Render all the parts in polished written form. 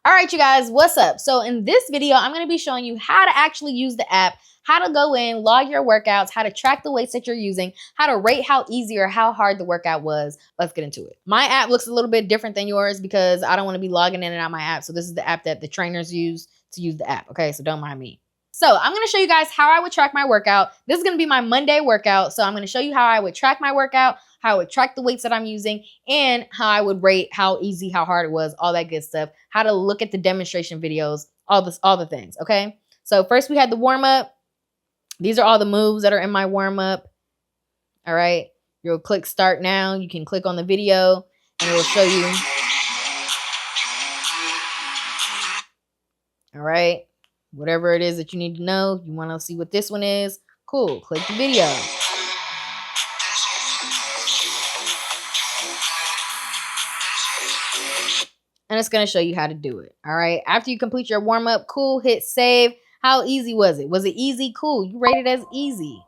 All right, you guys, what's up? So in this video, I'm going to be showing you how to actually use the app, how to go in, log your workouts, how to track the weights that you're using, how to rate how easy or how hard the workout was. Let's get into it. My app looks a little bit different than yours because I don't want to be logging in and out of my app. So this is the app that the trainers use to use the app. Okay, so don't mind me. So I'm going to show you guys how I would track my workout. This is going to be my Monday workout. So I'm going to show you how I would track my workout, how I would track the weights that I'm using, and how I would rate how easy, how hard it was, all that good stuff, how to look at the demonstration videos, all the things, okay? So first we had the warm-up. These are all the moves that are in my warm-up, all right? You'll click start now. You can click on the video, and it will show you. All right? Whatever it is that you need to know, you want to see what this one is, cool, click the video. And it's going to show you how to do it. All right. After you complete your warm up, cool, hit save. How easy was it? Was it easy? Cool. You rate it as easy.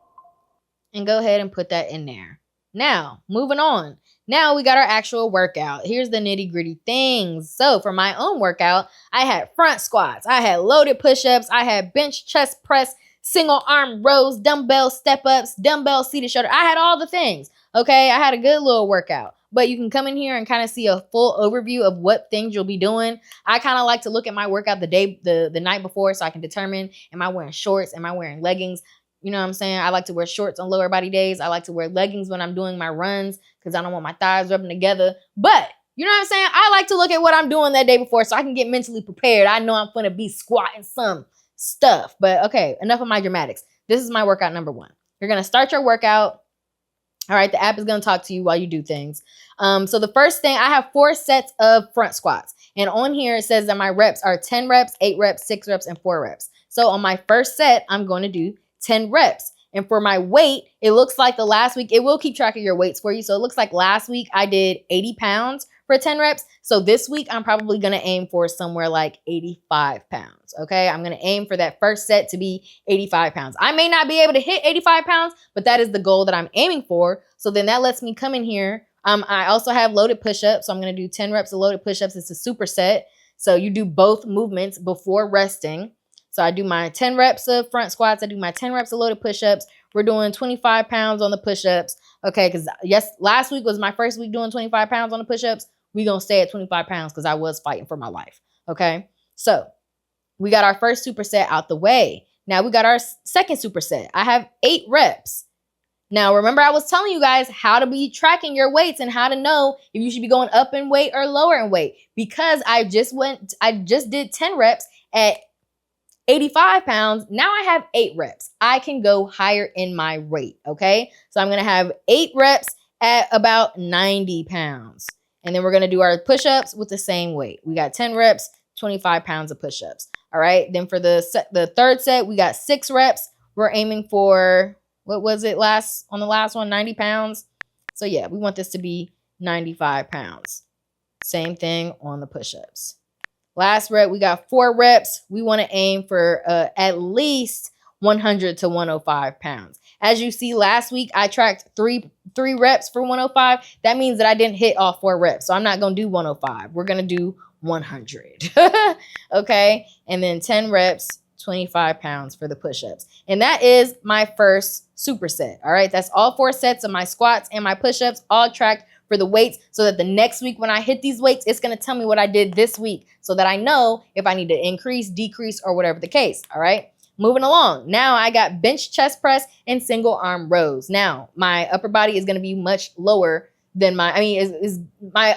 And go ahead and put that in there. Now, moving on. Now we got our actual workout. Here's the nitty gritty things. So for my own workout, I had front squats. I had loaded push-ups. I had bench, chest press, single arm rows, dumbbell step-ups, dumbbell seated shoulder. I had all the things. Okay. I had a good little workout. But you can come in here and kind of see a full overview of what things you'll be doing. I kind of like to look at my workout the night before so I can determine, am I wearing shorts? Am I wearing leggings? You know what I'm saying? I like to wear shorts on lower body days. I like to wear leggings when I'm doing my runs because I don't want my thighs rubbing together. But you know what I'm saying? I like to look at what I'm doing that day before so I can get mentally prepared. I know I'm going to be squatting some stuff. But okay, enough of my dramatics. This is my workout number 1. You're going to start your workout. All right, the app is going to talk to you while you do things. So the first thing, I have 4 sets of front squats. And on here, it says that my reps are 10 reps, 8 reps, 6 reps, and 4 reps. So on my first set, I'm going to do 10 reps. And for my weight, it looks like the last week, it will keep track of your weights for you. So it looks like last week I did 80 pounds for 10 reps. So this week, I'm probably going to aim for somewhere like 85 pounds. Okay, I'm going to aim for that first set to be 85 pounds. I may not be able to hit 85 pounds, but that is the goal that I'm aiming for. So then that lets me come in here. I also have loaded push-ups. So I'm going to do 10 reps of loaded push-ups. It's a superset. So you do both movements before resting. So I do my 10 reps of front squats. I do my 10 reps of loaded push-ups. We're doing 25 pounds on the push-ups. Okay, because yes, last week was my first week doing 25 pounds on the push-ups. We're going to stay at 25 pounds because I was fighting for my life. Okay, so we got our first superset out the way. Now we got our second superset. I have 8 reps. Now, remember I was telling you guys how to be tracking your weights and how to know if you should be going up in weight or lower in weight. Because I just did 10 reps at 85 pounds. Now I have 8 reps. I can go higher in my rate, okay? So I'm going to have 8 reps at about 90 pounds. And then we're going to do our push-ups with the same weight. We got 10 reps, 25 pounds of push-ups. All right. Then for the third set, we got 6 reps. We're aiming for, what was it on the last one? 90 pounds. So yeah, we want this to be 95 pounds. Same thing on the push-ups. Last rep, we got 4 reps. We want to aim for at least 100 to 105 pounds. As you see, last week I tracked 3 reps for 105. That means that I didn't hit all 4 reps. So I'm not going to do 105. We're going to do 100. Okay. And then 10 reps, 25 pounds for the push-ups. And that is my first superset. All right. That's all 4 sets of my squats and my push-ups all tracked for the weights so that the next week when I hit these weights, it's going to tell me what I did this week so that I know if I need to increase, decrease, or whatever the case. All right. Moving along. Now I got bench, chest press, and single arm rows. Now my upper body is going to be much lower than my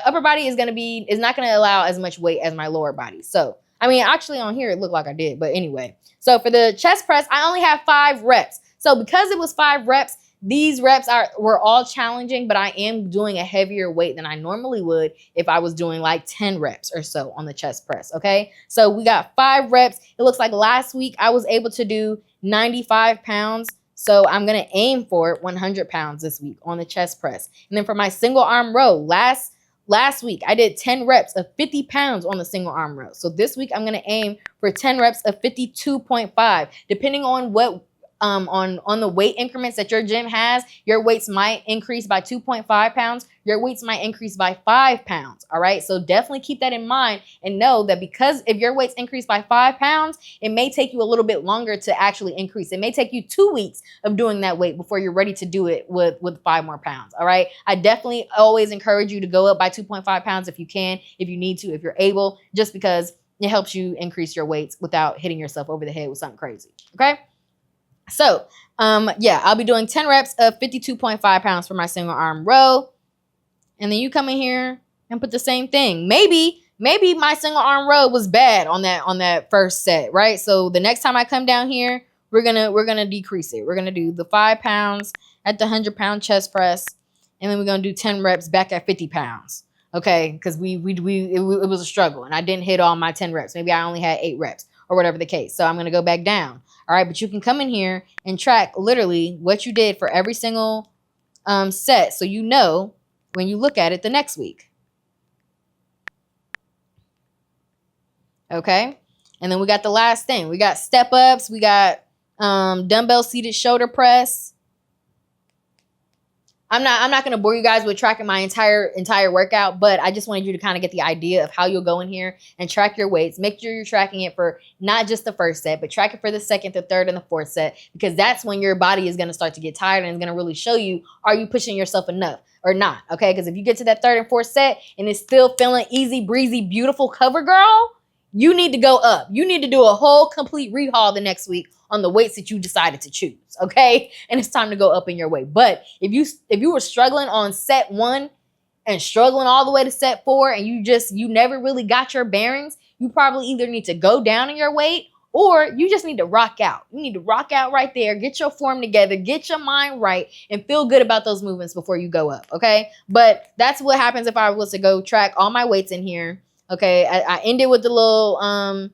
upper body is not going to allow as much weight as my lower body. So, I mean, actually on here, it looked like I did, but anyway. So for the chest press, I only have 5 reps. So because it was 5 reps, these reps were all challenging, but I am doing a heavier weight than I normally would if I was doing like 10 reps or so on the chest press, okay? So we got 5 reps. It looks like last week I was able to do 95 pounds. So I'm going to aim for 100 pounds this week on the chest press. And then for my single arm row, last week I did 10 reps of 50 pounds on the single arm row. So this week I'm going to aim for 10 reps of 52.5, depending on what on the weight increments that your gym has, your weights might increase by 2.5 pounds. Your weights might increase by 5 pounds. All right. So definitely keep that in mind and know that because if your weights increase by 5 pounds, it may take you a little bit longer to actually increase. It may take you 2 weeks of doing that weight before you're ready to do it with 5 more pounds. All right. I definitely always encourage you to go up by 2.5 pounds if you can, if you need to, if you're able, just because it helps you increase your weights without hitting yourself over the head with something crazy. Okay. So, yeah, I'll be doing 10 reps of 52.5 pounds for my single arm row. And then you come in here and put the same thing. Maybe my single arm row was bad on that first set, right? So the next time I come down here, we're gonna decrease it. We're gonna do the 5 pounds at the 100-pound chest press, and then we're gonna do 10 reps back at 50 pounds. Okay, because it was a struggle, and I didn't hit all my 10 reps. Maybe I only had 8 reps or whatever the case. So I'm gonna go back down. All right, but you can come in here and track literally what you did for every single set, so you know when you look at it the next week. Okay, and then we got the last thing. We got step ups. We got dumbbell seated shoulder press. I'm not going to bore you guys with tracking my entire workout, but I just wanted you to kind of get the idea of how you'll go in here and track your weights. Make sure you're tracking it for not just the first set, but track it for the second, the third, and the fourth set, because that's when your body is going to start to get tired and it's going to really show you, are you pushing yourself enough or not? Okay, because if you get to that third and fourth set and it's still feeling easy, breezy, beautiful cover girl, you need to go up. You need to do a whole complete rehaul the next week on the weights that you decided to choose, okay? And it's time to go up in your weight. But if you were struggling on set 1 and struggling all the way to set 4 and you never really got your bearings, you probably either need to go down in your weight or you just need to rock out. You need to rock out right there, get your form together, get your mind right, and feel good about those movements before you go up, okay? But that's what happens if I was to go track all my weights in here. Okay, I ended with the little,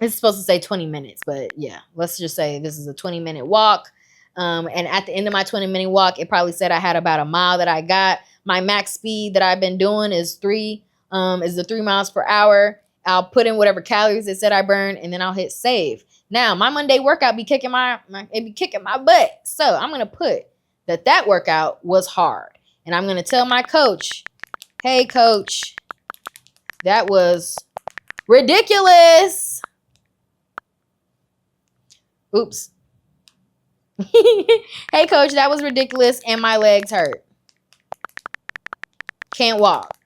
it's supposed to say 20 minutes, but yeah, let's just say this is a 20-minute walk. And at the end of my 20-minute walk, it probably said I had about a mile that I got. My max speed that I've been doing is the 3 miles per hour. I'll put in whatever calories it said I burned, and then I'll hit save. Now, my Monday workout be kicking my butt. So I'm going to put that workout was hard. And I'm going to tell my coach, hey, coach, that was ridiculous. Oops. Hey, coach, that was ridiculous and my legs hurt. Can't walk.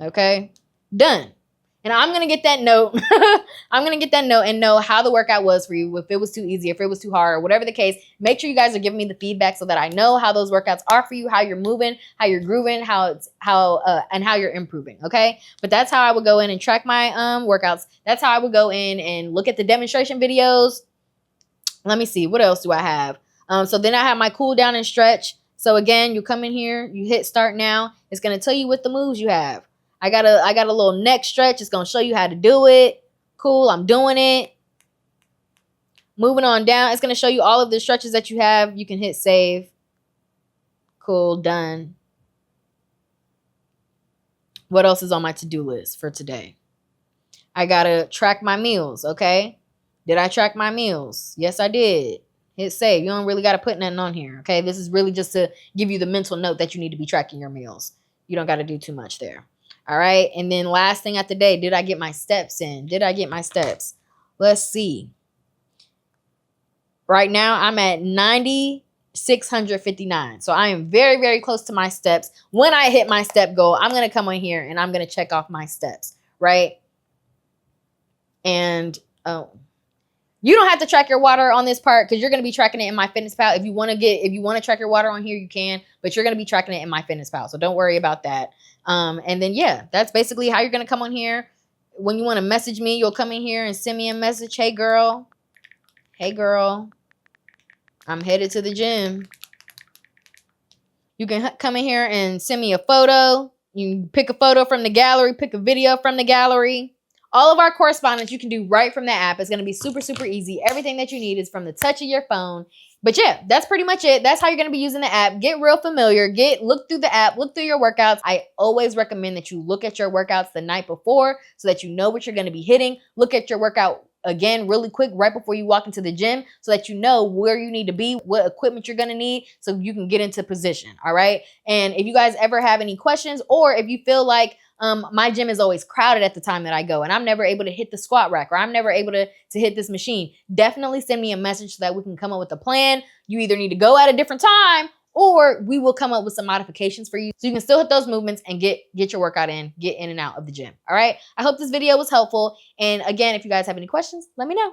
Okay, done. And I'm going to get that note. I'm going to get that note and know how the workout was for you. If it was too easy, if it was too hard, or whatever the case, make sure you guys are giving me the feedback so that I know how those workouts are for you, how you're moving, how you're grooving, and how you're improving. Okay. But that's how I would go in and track my workouts. That's how I would go in and look at the demonstration videos. Let me see. What else do I have? So then I have my cool down and stretch. So again, you come in here, you hit start now. It's going to tell you what the moves you have. I got a little neck stretch. It's going to show you how to do it. Cool. I'm doing it. Moving on down. It's going to show you all of the stretches that you have. You can hit save. Cool. Done. What else is on my to-do list for today? I got to track my meals. Okay. Did I track my meals? Yes, I did. Hit save. You don't really got to put nothing on here. Okay. This is really just to give you the mental note that you need to be tracking your meals. You don't got to do too much there. All right. And then last thing at the day, did I get my steps in? Did I get my steps? Let's see. Right now, I'm at 9,659. So I am very, very close to my steps. When I hit my step goal, I'm going to come on here and I'm going to check off my steps. Right. And you don't have to track your water on this part because you're going to be tracking it in MyFitnessPal. If you want to track your water on here, you can, but you're going to be tracking it in MyFitnessPal. So don't worry about that. And then, yeah, that's basically how you're going to come on here. When you want to message me, you'll come in here and send me a message. Hey, girl, I'm headed to the gym. You can come in here and send me a photo. You can pick a photo from the gallery, pick a video from the gallery. All of our correspondence you can do right from the app. It's going to be super, super easy. Everything that you need is from the touch of your phone. But yeah, that's pretty much it. That's how you're going to be using the app. Get real familiar. Look through the app, look through your workouts. I always recommend that you look at your workouts the night before so that you know what you're going to be hitting. Look at your workout again really quick right before you walk into the gym so that you know where you need to be, what equipment you're going to need so you can get into position. All right. And if you guys ever have any questions, or if you feel like my gym is always crowded at the time that I go and I'm never able to hit the squat rack, or I'm never able to hit this machine, definitely send me a message so that we can come up with a plan. You either need to go at a different time, or we will come up with some modifications for you so you can still hit those movements and get your workout in, get in and out of the gym. All right. I hope this video was helpful. And again, if you guys have any questions, let me know.